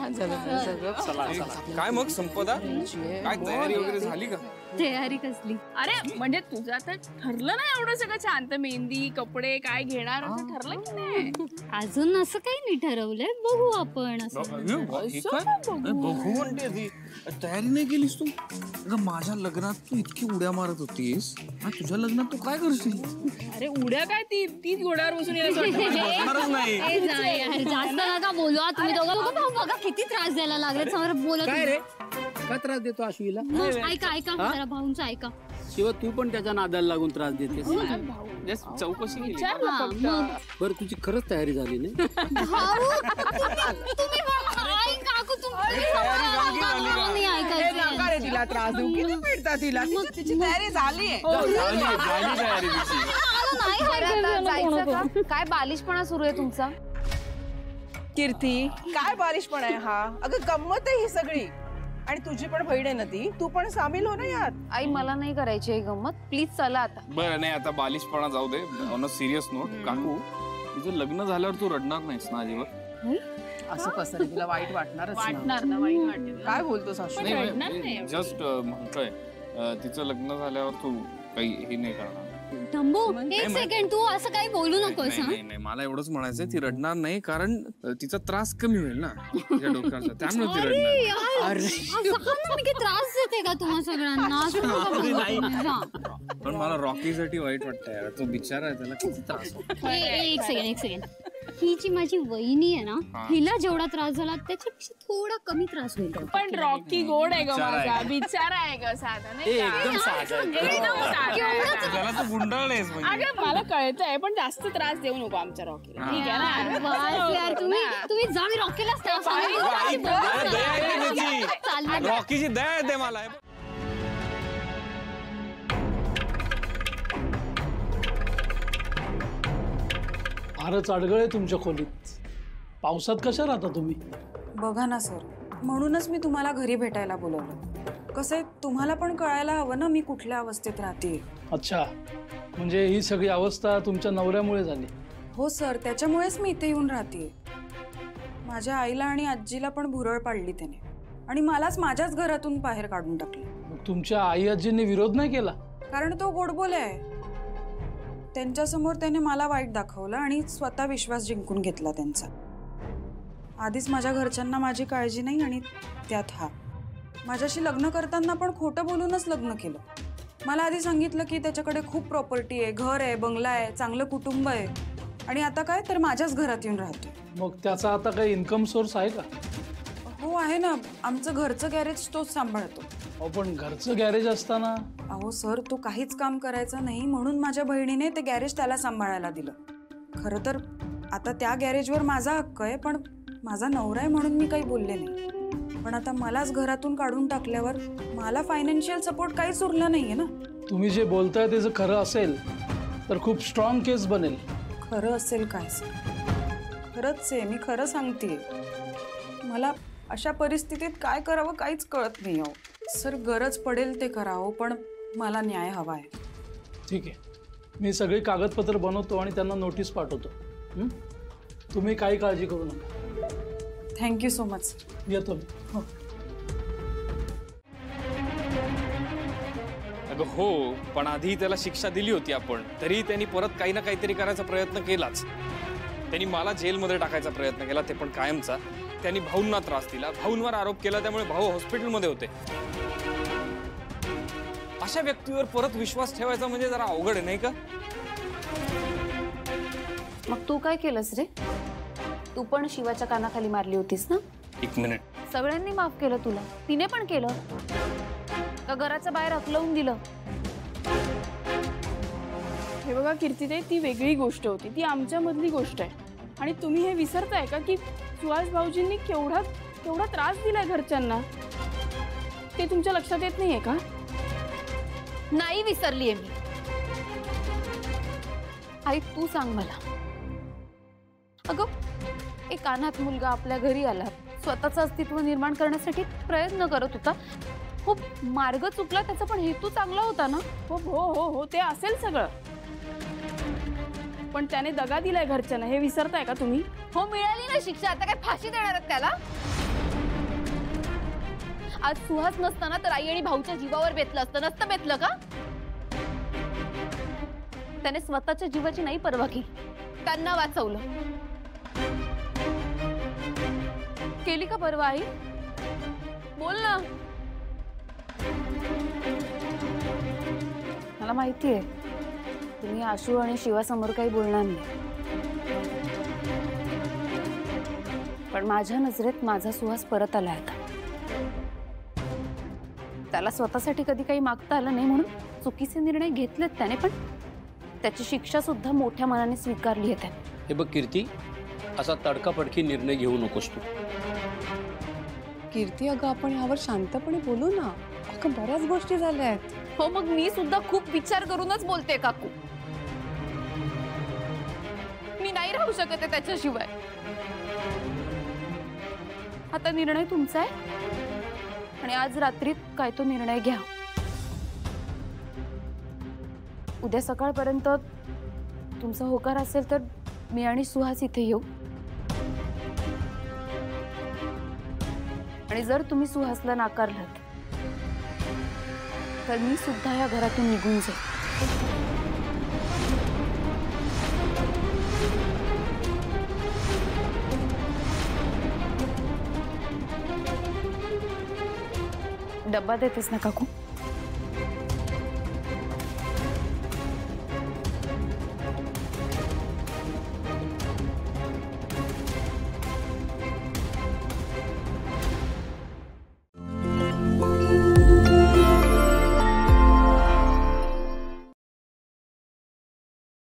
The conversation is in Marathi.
छान झालं सगळं. काय मग संपदा, काय तयारी वगैरे झाली का? तयारी कसली? अरे म्हणजे तुझं आता ठरलं ना एवढं सगळं छान, तर मेहंदी कपडे काय घेणार असं ठरलं की नाही? अजून असं काही नाही ठरवलंय, बघू आपण. बघू म्हणते ती, तयारी नाही केलीस तू? अगं माझ्या लग्नात तू इतकी उड्या मारत होतीस, तुझ्या लग्नात तू काय करशील? अरे उड्या काय, तीच घोड्यावर बसून यायचं नाही. जास्त नका बोलू तुम्ही दोघं. बघा किती त्रास द्यायला लागले. समोर बोलत रे काय त्रास देतो आशुला? ऐका जरा भाऊंचं ऐका. शिवा तू पण त्याच्या नादाला लागून त्रास देतेस. चौकशी बरं तुझी खरंच तयारी झाली नाही? तिला त्रास देऊ किती भेटतात तिला, तिची तयारी झाली. काय बालिशपणा सुरू आहे तुमचा? कीर्ती काय बालिशपण आहे हा? अगं गंमत आहे ही सगळी, आणि तुझी पण बहीण आहे ना ती, तू पण सामील हो ना यात. आई मला नाही करायची आहे गंमत, प्लीज चला आता. बरं नाही आता बालिशपणा जाऊ दे. ऑन अ सिरियस नोट, काकू तुझं लग्न झाल्यावर तू रडणार नाहीस ना अजिबात? असं कसं रे, तुला वाईट वाटणारच वाटणार ना, वाईट वाटेल. काय बोलतो सासू? जस्ट म्हणतोय तिचं लग्न झाल्यावर तू काही हे नाही करणार. थांबू एक सेकंड, तू असं काही बोलू नकोस. नाही मला एवढंच म्हणायचंय, ती रडणार नाही कारण तिचा त्रास कमी होईल ना तिच्या डोक्याचा, त्यामुळे ती रडणार. मी त्रास देते का तुम्हा सगळ्यांना? पण मला रॉकीसाठी वाईट वाटतंय, तो बिचारा आहे, त्याला किती त्रास होतो. एक सेकंड. ही जी माझी वहिनी आहे ना, हिला जेवढा त्रास झाला त्याच्यापेक्षा थोडा कमी त्रास होईल. पण रॉकी गोड आहे ग माझा, बिचारा आहे ग, साधा नाही. एकदम साधा त्याला तू गुंडाळलेस. अगं मला कळतंय, पण जास्त त्रास देऊ नको आमच्या रॉकीला, ठीक आहे ना? तुम्ही जा, मी रॉकीलाच त्रास रॉकीची दया येते मला. फारच अडगळे तुमच्या खोलीत. पावसात कशा राहता तुम्ही? बघा ना सर, म्हणूनच मी तुम्हाला घरी भेटायला बोलवलं. कसं आहे, तुम्हाला पण कळायला हवं ना मी कुठल्या अवस्थेत राहते. अच्छा, म्हणजे ही सगळी अवस्था तुमच्या नवऱ्यामुळे झाली? हो सर, त्याच्यामुळेच मी इथे येऊन राहते. माझ्या आईला आणि आजीला पण भुरळ पाडली त्याने, आणि मलाच माझ्याच घरातून बाहेर काढून टाकले. मग तुमच्या आई आजींनी विरोध नाही केला? कारण तो गोडबोले आहे. त्यांच्यासमोर त्याने मला वाईट दाखवलं आणि स्वतः विश्वास जिंकून घेतला त्यांचा. आधीच माझ्या घरच्यांना माझी काळजी नाही, आणि त्यात हा माझ्याशी लग्न करताना पण खोटं बोलूनच लग्न केलं. मला आधी सांगितलं की त्याच्याकडे खूप प्रॉपर्टी आहे, घर आहे, बंगला आहे, चांगलं कुटुंब आहे, आणि आता काय तर माझ्याच घरात येऊन राहतो. मग त्याचा आता काही इन्कम सोर्स आहे का? हो आहे ना, आमचं घरचं गॅरेज तोच सांभाळतो. अहो पण घरचं गॅरेज असताना? अहो सर, तो काहीच काम करायचा नाही, म्हणून माझ्या बहिणीने ते गॅरेज त्याला सांभाळायला दिलं. खरं तर आता त्या गॅरेजवर माझा हक्क आहे, पण माझा नवरा आहे म्हणून मी काही बोलले नाही. पण आता मलाच घरातून काढून टाकल्यावर मला फायनान्शियल सपोर्ट काहीच उरला नाहीये ना. तुम्ही जे बोलताय ते जर खरं असेल तर खूप स्ट्रॉंग केस बनेल. खरं असेल काय सर? खरंच आहे, मी खरं सांगते. मला अशा परिस्थितीत काय करावं काहीच कळत नाही. अहो सर, गरज पडेल ते करावं, पण मला न्याय हवा आहे. ठीक आहे, मी सगळी कागदपत्र बनवतो आणि त्यांना नोटीस पाठवतो. तुम्ही काही काळजी करू नका. Thank you so much. येतो. हो. अगं हो, पण आधी त्याला शिक्षा दिली होती आपण, तरी त्यांनी परत काही ना काहीतरी करायचा प्रयत्न केलाच. त्यांनी मला जेलमध्ये टाकायचा प्रयत्न केला, ते पण कायमचा. त्यांनी भाऊंना त्रास दिला, भाऊंवर आरोप केला, त्यामुळे भाऊ हॉस्पिटलमध्ये होते. अशा व्यक्तीवर परत विश्वास ठेवायचा म्हणजे जरा अवघड आहे नाही का? मग तू काय केलंस रे? तू पण शिवाच्या कानाखाली मारली होतीस ना? एक मिनिट, सगळ्यांनी माफ केलं तुला, तिने पण केलं का? घराच्या बाहेर हकलवून दिलं? हे बघा कीर्तीताई, ती वेगळी गोष्ट होती, ती आमच्या मधली गोष्ट आहे. आणि तुम्ही हे विसरताय का की सुहास भाऊजींनी केवढा त्रास दिलाय घरच्यांना? ते तुमच्या लक्षात येत नाहीये का? नाही विसरलीये मी. आई तू सांग मला. अगं एक अनाथ मुलगा आपल्या घरी आला, स्वतःचं अस्तित्व निर्माण करण्यासाठी प्रयत्न करत होता. खूप मार्ग चुकला त्याचा, पण हेतू चांगला होता ना? हो हो हो हो, ते असेल सगळं, पण त्याने दगा दिलाय घरच्यांना, हे विसरताय का तुम्ही? हो मिळाली ना शिक्षा, आता काय फाशी देणार त्याला? आज सुहास नसताना तर आई आणि भाऊच्या जीवावर बेतलं असतं, नसतं बेतलं का? त्याने स्वतःच्या जीवाची नाही पर्वा केली, त्यांना वाचवलं. केली का पर्वा आई? बोल ना. मला माहितीये तुम्ही आशू आणि शिवासमोर काही बोलणार नाही, पण माझ्या नजरेत माझा सुहास परत आलाय आता. त्याला स्वतःसाठी कधी काही मागता आलं नाही म्हणून चुकीचे निर्णय घेतलेत त्याने, पण त्याची शिक्षा सुद्धा मोठ्या मनाने स्वीकारली आहे त्याने. हे बघ कीर्ती, असा तडकाफडकी निर्णय घेऊ नकोस तू. कीर्ती अगं आपण यावर शांतपणे बोलू ना. अगं बऱ्याच गोष्टी झाल्या आहेत. हो मग मी सुद्धा खूप विचार करूनच बोलते काकू. मी नाही राहू शकत आहे त्याच्याशिवाय. आता निर्णय तुमचा आहे आणि आज रात्रीत काय तो निर्णय घ्या. उद्या सकाळपर्यंत तुमचा होकार असेल तर मी आणि सुहास इथे येऊ, आणि जर तुम्ही सुहासला नाकारलात तर मी सुद्धा या घरातून निघून जाईल. डब्बा देतेस ना काकू?